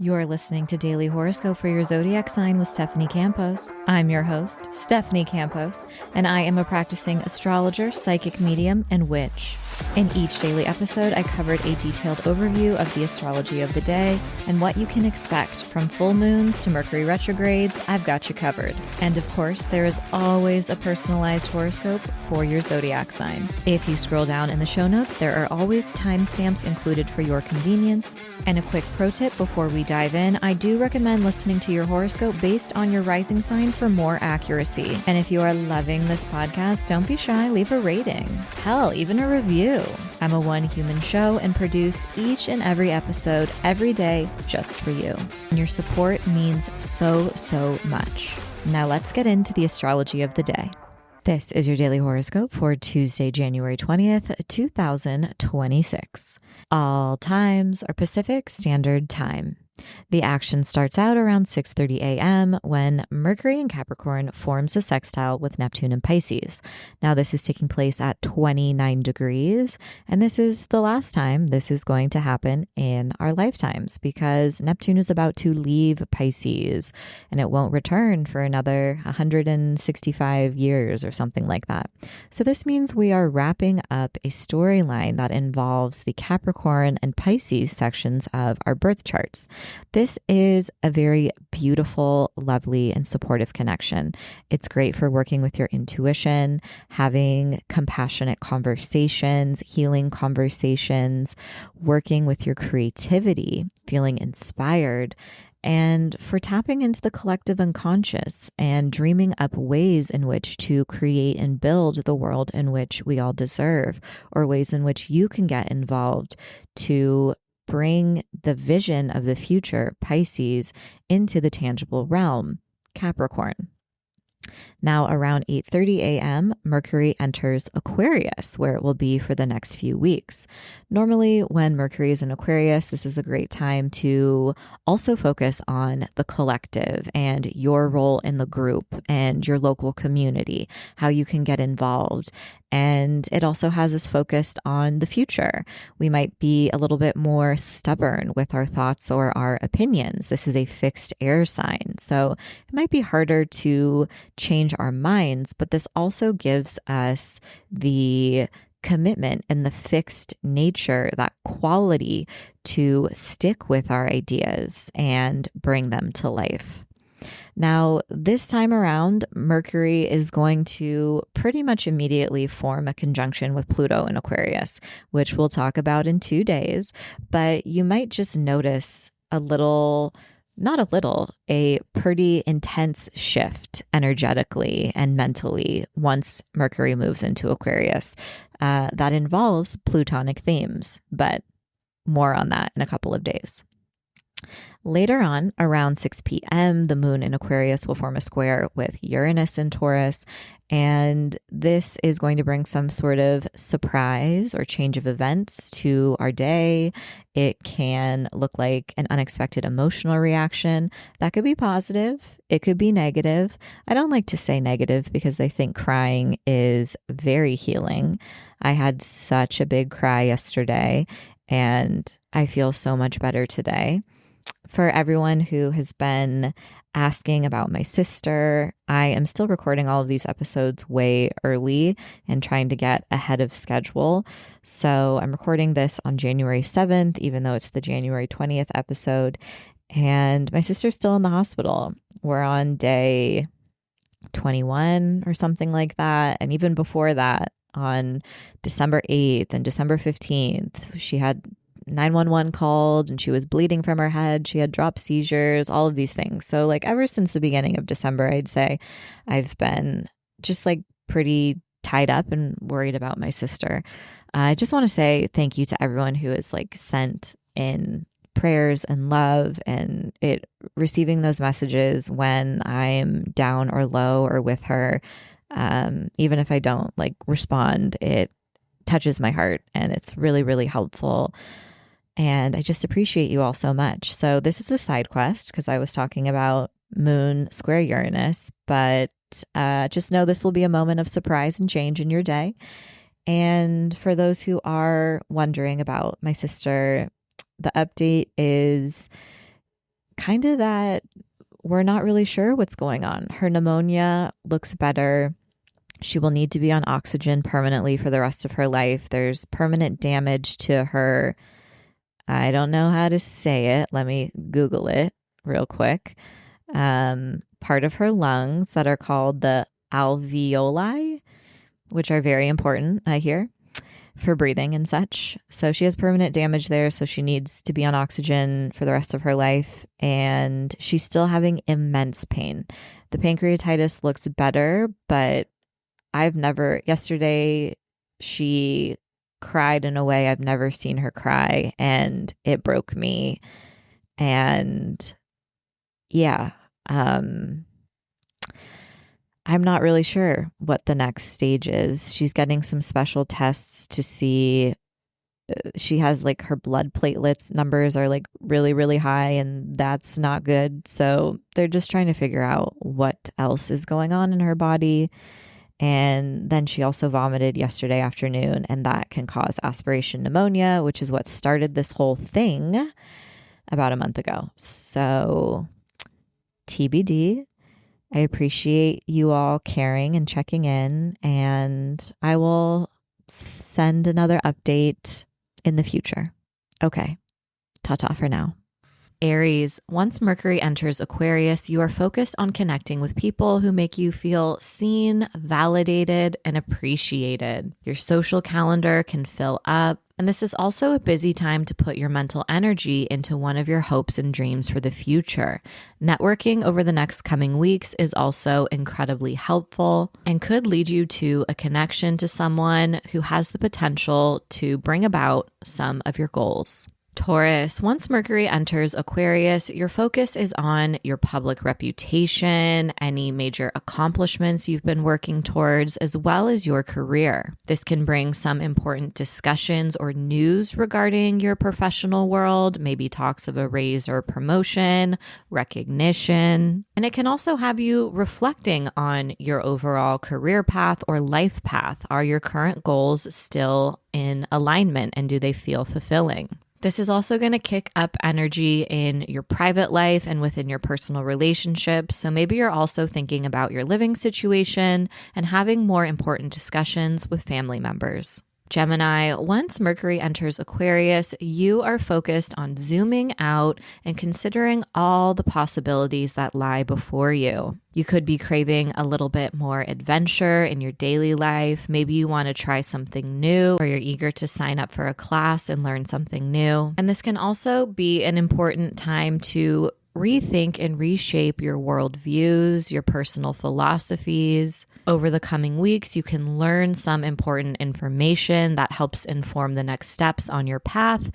You're listening to Daily Horoscope for your zodiac sign with Stephanie Campos. I'm your host, Stephanie Campos, and I am a practicing astrologer, psychic medium, and witch. In each daily episode, I covered a detailed overview of the astrology of the day and what you can expect from full moons to Mercury retrogrades. I've got you covered. And of course, there is always a personalized horoscope for your zodiac sign. If you scroll down in the show notes, there are always timestamps included for your convenience. And a quick pro tip before we dive in, I do recommend listening to your horoscope based on your rising sign for more accuracy. And if you are loving this podcast, don't be shy, leave a rating. Hell, even a review. I'm a one human show and produce each and every episode every day just for you. And your support means so much. Now let's get into the astrology of the day. This is your daily horoscope for Tuesday, January 20th, 2026. All times are Pacific Standard Time. The action starts out around 6:30 a.m. when Mercury in Capricorn forms a sextile with Neptune in Pisces. Now this is taking place at 29 degrees, and this is the last time this is going to happen in our lifetimes because Neptune is about to leave Pisces and it won't return for another 165 years or something like that. So this means we are wrapping up a storyline that involves the Capricorn and Pisces sections of our birth charts. This is a very beautiful, lovely, and supportive connection. It's great for working with your intuition, having compassionate conversations, healing conversations, working with your creativity, feeling inspired, and for tapping into the collective unconscious and dreaming up ways in which to create and build the world in which we all deserve, or ways in which you can get involved to bring the vision of the future, Pisces, into the tangible realm, Capricorn. Now around 8:30 a.m., Mercury enters Aquarius, where it will be for the next few weeks. Normally, when Mercury is in Aquarius, this is a great time to also focus on the collective and your role in the group and your local community, how you can get involved. And it also has us focused on the future. We might be a little bit more stubborn with our thoughts or our opinions. This is a fixed air sign, so it might be harder to change our minds, but this also gives us the commitment and the fixed nature, that quality to stick with our ideas and bring them to life. Now, this time around, Mercury is going to pretty much immediately form a conjunction with Pluto in Aquarius, which we'll talk about in 2 days, but you might just notice a pretty intense shift energetically and mentally once Mercury moves into Aquarius. That involves Plutonic themes, but more on that in a couple of days. Later on, around 6 p.m., the moon in Aquarius will form a square with Uranus in Taurus, and this is going to bring some sort of surprise or change of events to our day. It can look like an unexpected emotional reaction. That could be positive. It could be negative. I don't like to say negative because I think crying is very healing. I had such a big cry yesterday, and I feel so much better today. For everyone who has been asking about my sister, I am still recording all of these episodes way early and trying to get ahead of schedule. So I'm recording this on January 7th, even though it's the January 20th episode. And my sister's still in the hospital. We're on day 21 or something like that. And even before that, on December 8th and December 15th, she had 911 called and she was bleeding from her head. She had drop seizures, all of these things. So like ever since the beginning of December, I'd say I've been just like pretty tied up and worried about my sister. I just want to say thank you to everyone who has like sent in prayers and love and receiving those messages when I'm down or low or with her. Even if I don't like respond, it touches my heart and it's really, really helpful. And I just appreciate you all so much. So this is a side quest because I was talking about Moon square Uranus, but just know this will be a moment of surprise and change in your day. And for those who are wondering about my sister, the update is kind of that we're not really sure what's going on. Her pneumonia looks better. She will need to be on oxygen permanently for the rest of her life. There's permanent damage to her. I don't know how to say it. Let me Google it real quick. Part of her lungs that are called the alveoli, which are very important, I hear, for breathing and such. So she has permanent damage there. So she needs to be on oxygen for the rest of her life. And she's still having immense pain. The pancreatitis looks better, but yesterday she cried in a way I've never seen her cry, and it broke me. And yeah, I'm not really sure what the next stage is. She's getting some special tests to see. She has like her blood platelets numbers are like really, really high, and that's not good. So they're just trying to figure out what else is going on in her body. And then she also vomited yesterday afternoon, and that can cause aspiration pneumonia, which is what started this whole thing about a month ago. So TBD. I appreciate you all caring and checking in, and I will send another update in the future. Okay. Ta-ta for now. Aries, once Mercury enters Aquarius, you are focused on connecting with people who make you feel seen, validated, and appreciated. Your social calendar can fill up, and this is also a busy time to put your mental energy into one of your hopes and dreams for the future. Networking over the next coming weeks is also incredibly helpful and could lead you to a connection to someone who has the potential to bring about some of your goals. Taurus, once Mercury enters Aquarius, your focus is on your public reputation, any major accomplishments you've been working towards, as well as your career. This can bring some important discussions or news regarding your professional world, maybe talks of a raise or promotion, recognition. And it can also have you reflecting on your overall career path or life path. Are your current goals still in alignment, and do they feel fulfilling? This is also going to kick up energy in your private life and within your personal relationships. So maybe you're also thinking about your living situation and having more important discussions with family members. Gemini, once Mercury enters Aquarius, you are focused on zooming out and considering all the possibilities that lie before you. You could be craving a little bit more adventure in your daily life. Maybe you want to try something new, or you're eager to sign up for a class and learn something new. And this can also be an important time to rethink and reshape your worldviews, your personal philosophies. Over the coming weeks, you can learn some important information that helps inform the next steps on your path,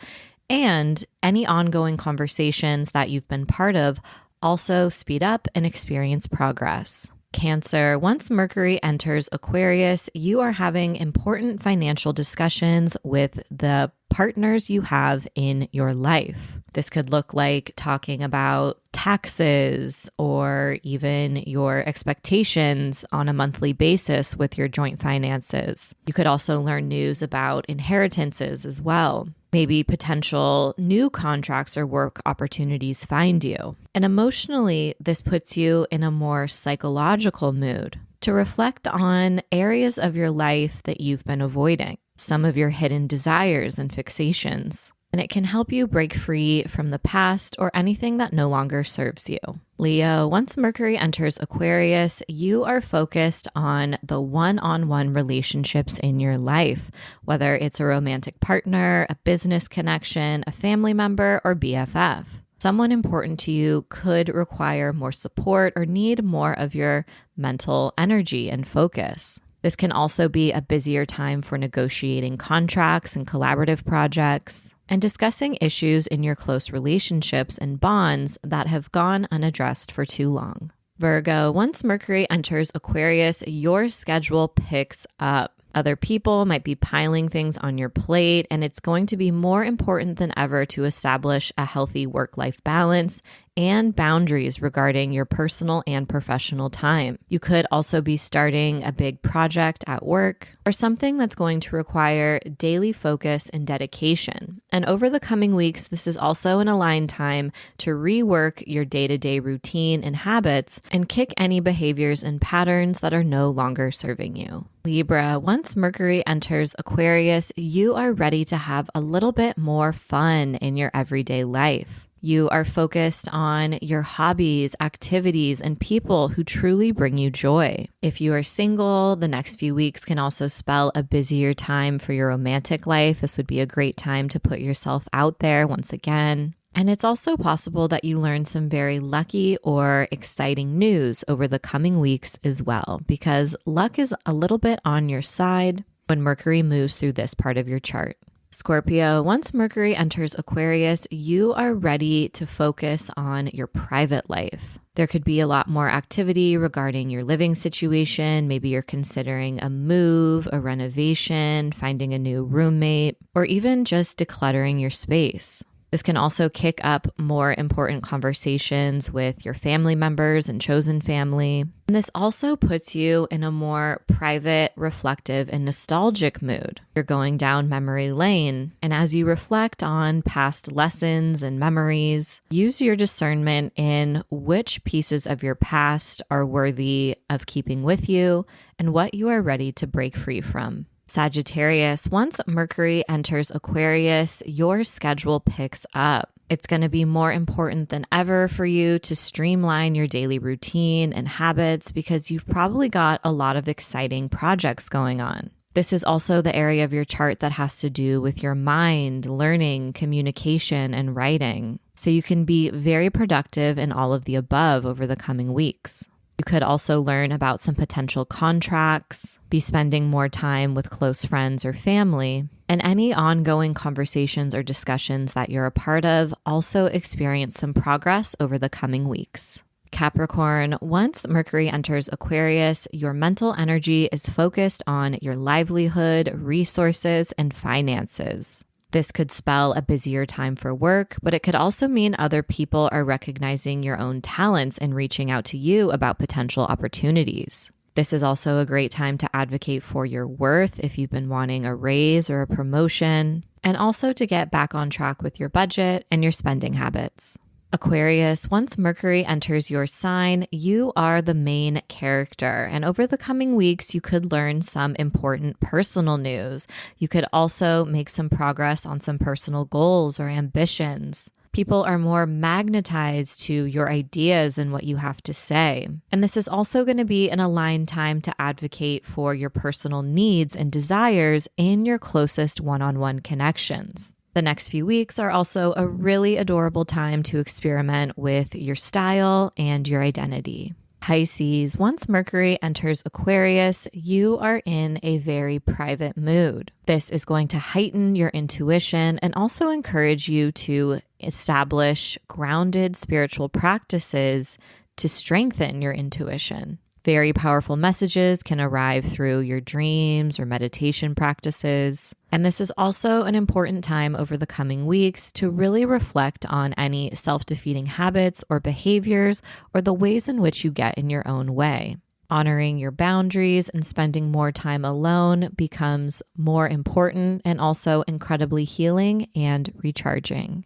and any ongoing conversations that you've been part of also speed up and experience progress. Cancer, once Mercury enters Aquarius, you are having important financial discussions with the partners you have in your life. This could look like talking about taxes or even your expectations on a monthly basis with your joint finances. You could also learn news about inheritances as well. Maybe potential new contracts or work opportunities find you. And emotionally, this puts you in a more psychological mood to reflect on areas of your life that you've been avoiding, some of your hidden desires and fixations. And it can help you break free from the past or anything that no longer serves you. Leo, once Mercury enters Aquarius, you are focused on the one-on-one relationships in your life, whether it's a romantic partner, a business connection, a family member, or BFF. Someone important to you could require more support or need more of your mental energy and focus. This can also be a busier time for negotiating contracts and collaborative projects, and discussing issues in your close relationships and bonds that have gone unaddressed for too long. Virgo, once Mercury enters Aquarius, your schedule picks up. Other people might be piling things on your plate, and it's going to be more important than ever to establish a healthy work-life balance and boundaries regarding your personal and professional time. You could also be starting a big project at work or something that's going to require daily focus and dedication. And over the coming weeks, this is also an aligned time to rework your day-to-day routine and habits and kick any behaviors and patterns that are no longer serving you. Libra, once Mercury enters Aquarius, you are ready to have a little bit more fun in your everyday life. You are focused on your hobbies, activities, and people who truly bring you joy. If you are single, the next few weeks can also spell a busier time for your romantic life. This would be a great time to put yourself out there once again. And it's also possible that you learn some very lucky or exciting news over the coming weeks as well, because luck is a little bit on your side when Mercury moves through this part of your chart. Scorpio, once Mercury enters Aquarius, you are ready to focus on your private life. There could be a lot more activity regarding your living situation. Maybe you're considering a move, a renovation, finding a new roommate, or even just decluttering your space. This can also kick up more important conversations with your family members and chosen family. And this also puts you in a more private, reflective, and nostalgic mood. You're going down memory lane. And as you reflect on past lessons and memories, use your discernment in which pieces of your past are worthy of keeping with you and what you are ready to break free from. Sagittarius, once Mercury enters Aquarius, your schedule picks up. It's going to be more important than ever for you to streamline your daily routine and habits because you've probably got a lot of exciting projects going on. This is also the area of your chart that has to do with your mind, learning, communication, and writing. So you can be very productive in all of the above over the coming weeks. You could also learn about some potential contracts, be spending more time with close friends or family, and any ongoing conversations or discussions that you're a part of also experience some progress over the coming weeks. Capricorn, once Mercury enters Aquarius, your mental energy is focused on your livelihood, resources, and finances. This could spell a busier time for work, but it could also mean other people are recognizing your own talents and reaching out to you about potential opportunities. This is also a great time to advocate for your worth if you've been wanting a raise or a promotion, and also to get back on track with your budget and your spending habits. Aquarius, once Mercury enters your sign, you are the main character. And over the coming weeks, you could learn some important personal news. You could also make some progress on some personal goals or ambitions. People are more magnetized to your ideas and what you have to say. And this is also going to be an aligned time to advocate for your personal needs and desires in your closest one-on-one connections. The next few weeks are also a really adorable time to experiment with your style and your identity. Pisces, once Mercury enters Aquarius, you are in a very private mood. This is going to heighten your intuition and also encourage you to establish grounded spiritual practices to strengthen your intuition. Very powerful messages can arrive through your dreams or meditation practices. And this is also an important time over the coming weeks to really reflect on any self-defeating habits or behaviors or the ways in which you get in your own way. Honoring your boundaries and spending more time alone becomes more important and also incredibly healing and recharging.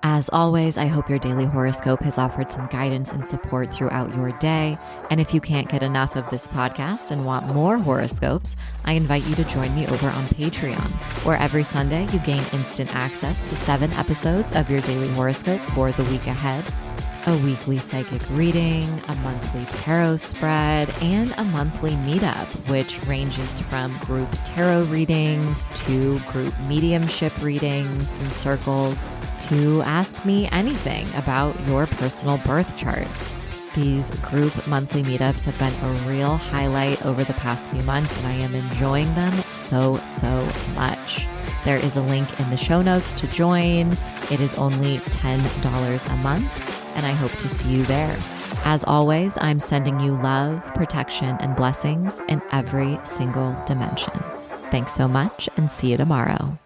As always, I hope your daily horoscope has offered some guidance and support throughout your day. And if you can't get enough of this podcast and want more horoscopes, I invite you to join me over on Patreon, where every Sunday you gain instant access to 7 episodes of your daily horoscope for the week ahead, a weekly psychic reading, a monthly tarot spread, and a monthly meetup, which ranges from group tarot readings to group mediumship readings and circles to ask me anything about your personal birth chart. These group monthly meetups have been a real highlight over the past few months, and I am enjoying them so much. There is a link in the show notes to join. It is only $10 a month. And I hope to see you there. As always, I'm sending you love, protection, and blessings in every single dimension. Thanks so much, and see you tomorrow.